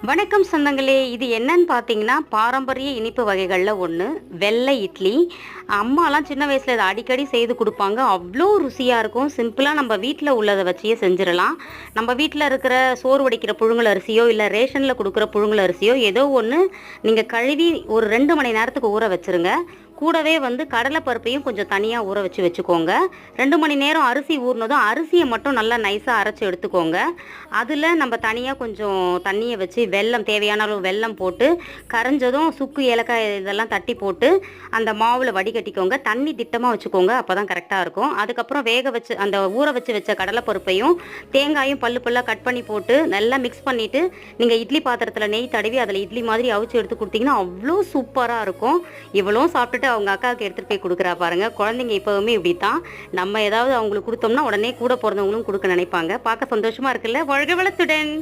வணக்கம் சொந்தங்களே, இது என்னன்னு பார்த்தீங்கன்னா, பாரம்பரிய இனிப்பு வகைகள்ல ஒண்ணு. வெள்ளை இட்லி. அம்மாலாம் சின்ன வயசுல இத அடிக்கடி செய்து குடுப்பாங்க. அவ்ளோ ருசியா இருக்கும். சிம்பிளா நம்ம வீட்ல உள்ளத வச்சே செஞ்சிரலாம். நம்ம வீட்ல இருக்கிற சோறு வடிக்கிற புழுங்கல் அரிசியோ, இல்ல ரேஷன்ல குடுக்குற புழுங்கல் அரிசியோ ஏதோ ஒண்ணு நீங்க கழுவி ஒரு 2 மணி நேரத்துக்கு ஊற வச்சுருங்க. கூடவே கடலை பருப்பையும் கொஞ்சம் தனியா ஊற வச்சுக்கோங்க. 2 மணி நேரம் அரிசி ஊறினதும் அரிசிய மட்டும் நல்லா நைஸா அரைச்சு எடுத்துக்கோங்க. அதுல நம்ம தனியா கொஞ்சம் தண்ணிய வச்சு வெல்லம் தேவையான அளவு வெல்லம் போட்டு, கரைஞ்சதும் சுக்கு, ஏலக்காய் இதெல்லாம் தட்டி போட்டு, அந்த மாவுல வடிகட்டிக்கோங்க. தண்ணி திட்டமா வச்சுக்கோங்க. அப்பதான் கரெக்ட்டா இருக்கும். அதுக்கப்புறம் வேக வச்சு அந்த ஊற வச்ச கடலை பருப்பையும், தேங்காயும் பல்லு பல்லா கட் பண்ணி போட்டு, நல்லா மிக்ஸ் பண்ணிட்டு, நீங்க இட்லி பாத்திரத்துல நெய் தடவி அதுல இட்லி மாதிரி அவிச்சு எடுத்து குடுத்தீங்கன்னா, அவ்ளோ சூப்பரா இருக்கும். இவளும் சாப்பிட்டுட்டு அவங்க அக்காவுக்கு எடுத்துட்டு போய் குடுக்குறா பாருங்க. குழந்தைங்க எப்பவுமே இப்படித்தான். நம்ம ஏதாவது அவங்களுக்கு குடுத்தோம்னா, உடனே கூட பொறந்தவங்களும் குடுக்க நினைப்பாங்க. பார்க்க சந்தோஷமா இருக்குல்ல? வாழ்க வளத்துடன்!